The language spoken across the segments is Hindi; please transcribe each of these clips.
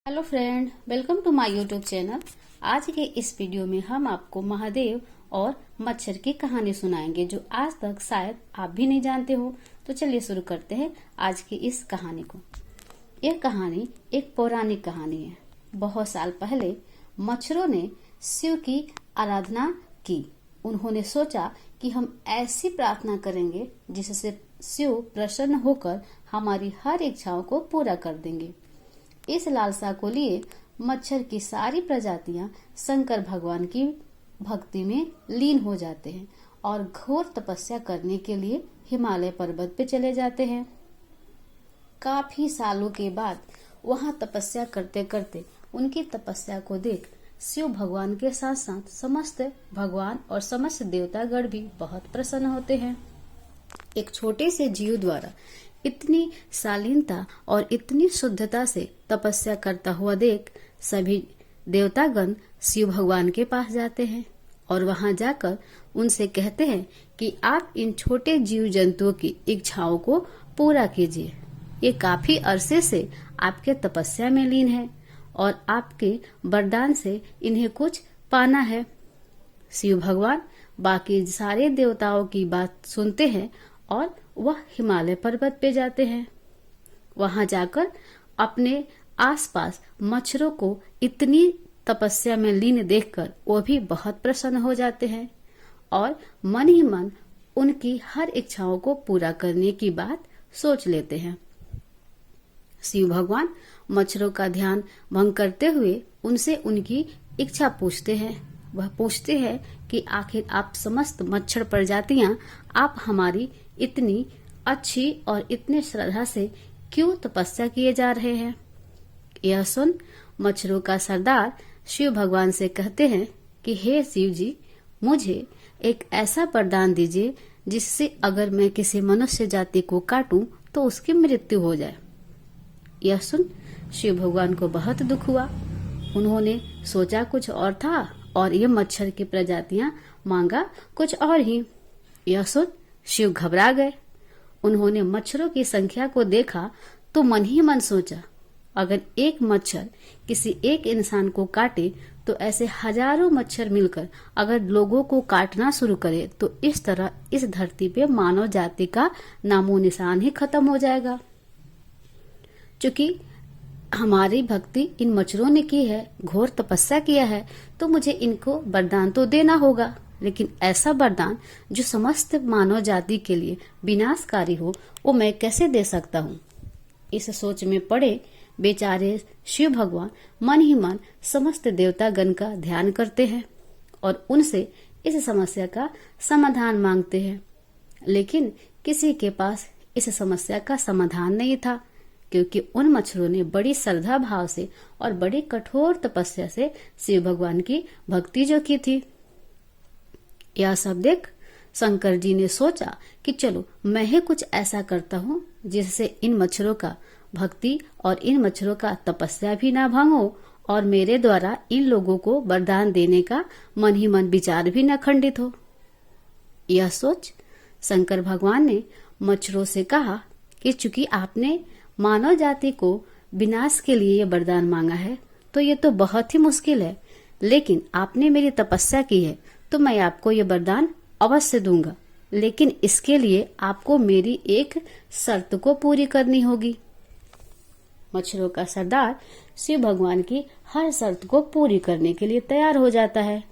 Hello friend, welcome to my YouTube channel. आज के इस वीडियो में हम आपको महादेव और मच्छर की कहानी सुनाएंगे जो आज तक शायद आप भी नहीं जानते हो। तो चलिए शुरू करते हैं आज की इस कहानी को। यह कहानी एक पौराणिक कहानी है। बहुत साल पहले मच्छरों ने शिव की आराधना की। उन्होंने सोचा कि हम ऐसी प्रार्थना करेंगे जिससे शिव प्रसन्न होकर हमारी हर इच्छाओं को पूरा कर देंगे। इस लालसा को लिए मच्छर की सारी प्रजातियां शंकर भगवान की भक्ति में लीन हो जाते हैं और घोर तपस्या करने के लिए हिमालय पर्वत पे चले जाते हैं। काफी सालों के बाद वहां तपस्या करते करते उनकी तपस्या को देख शिव भगवान के साथ साथ समस्त भगवान और समस्त देवतागण भी बहुत प्रसन्न होते हैं। एक छोटे से जीव द्वारा इतनी शालीनता और इतनी शुद्धता से तपस्या करता हुआ देख सभी देवतागण शिव भगवान के पास जाते हैं और वहां जाकर उनसे कहते हैं कि आप इन छोटे जीव जंतुओं की इच्छाओं को पूरा कीजिए। ये काफी अरसे से आपके तपस्या में लीन है और आपके वरदान से इन्हें कुछ पाना है। शिव भगवान बाकी सारे देवताओं की बात सुनते हैं और वह हिमालय पर्वत पे जाते हैं। वहां जाकर अपने आसपास मच्छरों को इतनी तपस्या में लीन देखकर वो भी बहुत प्रसन्न हो जाते हैं और मन ही मन उनकी हर इच्छाओं को पूरा करने की बात सोच लेते हैं। शिव भगवान मच्छरों का ध्यान भंग करते हुए उनसे उनकी इच्छा पूछते हैं। वह पूछते हैं कि आखिर आप समस्त मच्छर प्रजातियां आप हमारी इतनी अच्छी और इतने श्रद्धा से क्यों तपस्या किए जा रहे हैं। यह सुन मच्छरों का सरदार शिव भगवान से कहते हैं कि हे शिव जी, मुझे एक ऐसा वरदान दीजिए जिससे अगर मैं किसी मनुष्य जाति को काटूं तो उसकी मृत्यु हो जाए। यह सुन शिव भगवान को बहुत दुख हुआ। उन्होंने सोचा कुछ और था और ये मच्छर की प्रजातियां मांगा कुछ और ही। यह सुन शिव घबरा गए। उन्होंने मच्छरों की संख्या को देखा तो मन ही मन सोचा, अगर एक मच्छर किसी एक इंसान को काटे तो ऐसे हजारों मच्छर मिलकर अगर लोगों को काटना शुरू करे तो इस तरह इस धरती पे मानव जाति का नामो निशान ही खत्म हो जाएगा। चूंकि हमारी भक्ति इन मच्छरों ने की है, घोर तपस्या किया है, तो मुझे इनको वरदान तो देना होगा, लेकिन ऐसा वरदान जो समस्त मानव जाति के लिए विनाशकारी हो वो मैं कैसे दे सकता हूँ। इस सोच में पड़े बेचारे शिव भगवान मन ही मन समस्त देवतागण का ध्यान करते हैं और उनसे इस समस्या का समाधान मांगते हैं। लेकिन किसी के पास इस समस्या का समाधान नहीं था, क्योंकि उन मच्छरों ने बड़ी श्रद्धा भाव से और बड़ी कठोर तपस्या से शिव भगवान की भक्ति जो की थी। यह सब देख शंकर जी ने सोचा कि चलो मैं ही कुछ ऐसा करता हूँ जिससे इन मच्छरों का भक्ति और इन मच्छरों का तपस्या भी ना भंग हो और मेरे द्वारा इन लोगों को वरदान देने का मन ही मन विचार भी न खंडित हो। यह सोच शंकर भगवान ने मच्छरों से कहा कि चूंकि आपने मानव जाति को विनाश के लिए ये वरदान मांगा है तो ये तो बहुत ही मुश्किल है, लेकिन आपने मेरी तपस्या की है तो मैं आपको ये वरदान अवश्य दूंगा, लेकिन इसके लिए आपको मेरी एक शर्त को पूरी करनी होगी। मच्छरों का सरदार शिव भगवान की हर शर्त को पूरी करने के लिए तैयार हो जाता है,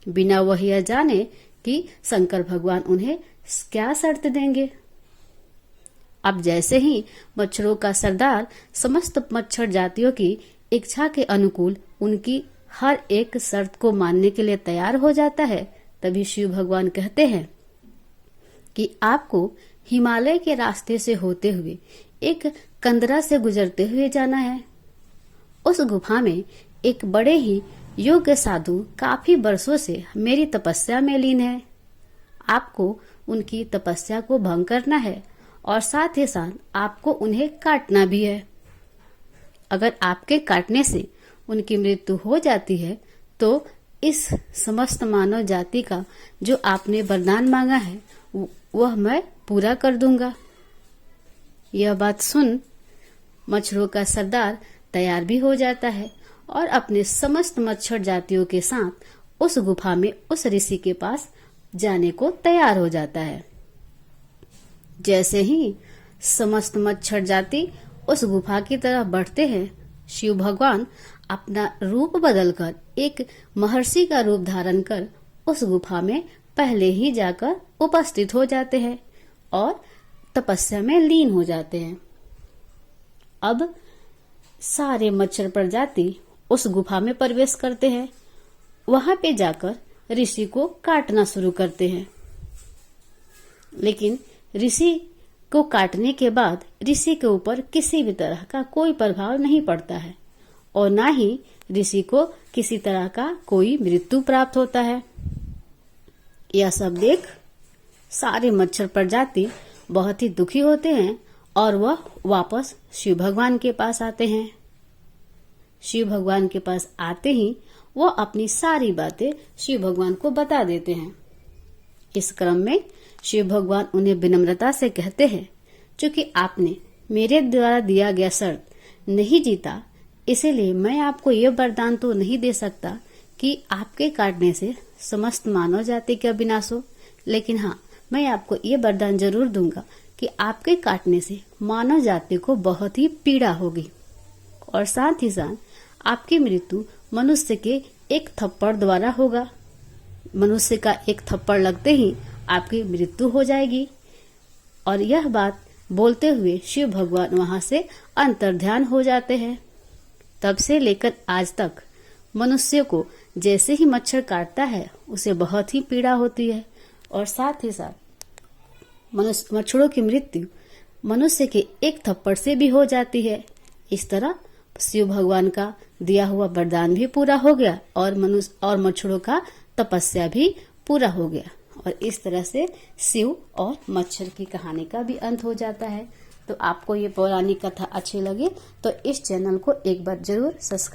बिना वह यह जाने कि शंकर भगवान उन्हें क्या शर्त देंगे। अब जैसे ही मच्छरों का सरदार समस्त मच्छर जातियों की इच्छा के अनुकूल उनकी हर एक शर्त को मानने के लिए तैयार हो जाता है, तभी शिव भगवान कहते हैं कि आपको हिमालय के रास्ते से होते हुए एक कंदरा से गुजरते हुए जाना है। उस गुफा में एक बड़े ही योग्य साधु काफी वर्षों से मेरी तपस्या में लीन है। आपको उनकी तपस्या को भंग करना है और साथ ही साथ आपको उन्हें काटना भी है। अगर आपके काटने से उनकी मृत्यु हो जाती है तो इस समस्त मानव जाति का जो आपने वरदान मांगा है वह मैं पूरा कर दूंगा। यह बात सुन मच्छरों का सरदार तैयार भी हो जाता है और अपने समस्त मच्छर जातियों के साथ उस गुफा में उस ऋषि के पास जाने को तैयार हो जाता है। जैसे ही समस्त मच्छर जाति उस गुफा की तरफ बढ़ते हैं, शिव भगवान अपना रूप बदलकर एक महर्षि का रूप धारण कर उस गुफा में पहले ही जाकर उपस्थित हो जाते हैं और तपस्या में लीन हो जाते हैं। अब सारे मच्छर प्रजाति उस गुफा में प्रवेश करते हैं। वहां पे जाकर ऋषि को काटना शुरू करते हैं, लेकिन ऋषि को काटने के बाद ऋषि के ऊपर किसी भी तरह का कोई प्रभाव नहीं पड़ता है और ना ही ऋषि को किसी तरह का कोई मृत्यु प्राप्त होता है। यह सब देख सारे मच्छर प्रजाति बहुत ही दुखी होते हैं और वह वापस शिव भगवान के पास आते हैं। शिव भगवान के पास आते ही वह अपनी सारी बातें शिव भगवान को बता देते हैं। इस क्रम में शिव भगवान उन्हें विनम्रता से कहते हैं, चूंकि आपने मेरे द्वारा दिया गया शर्त नहीं जीता, इसीलिए मैं आपको यह वरदान तो नहीं दे सकता कि आपके काटने से समस्त मानव जाति का विनाश हो, लेकिन हाँ, मैं आपको ये वरदान जरूर दूंगा कि आपके काटने से मानव जाति को बहुत ही पीड़ा होगी और साथ ही साथ आपकी मृत्यु मनुष्य के एक थप्पड़ द्वारा होगा। मनुष्य का एक थप्पड़ लगते ही आपकी मृत्यु हो जाएगी। और यह बात बोलते हुए शिव भगवान वहां से अंतर्ध्यान हो जाते हैं। तब से लेकर आज तक मनुष्य को जैसे ही मच्छर काटता है उसे बहुत ही पीड़ा होती है और साथ ही साथ मच्छरों की मृत्यु मनुष्य के एक थप्पड़ से भी हो जाती है। इस तरह शिव भगवान का दिया हुआ वरदान भी पूरा हो गया और मनुष्य और मच्छरों का तपस्या भी पूरा हो गया और इस तरह से शिव और मच्छर की कहानी का भी अंत हो जाता है। तो आपको ये पौराणिक कथा अच्छी लगे तो इस चैनल को एक बार जरूर सब्सक्राइब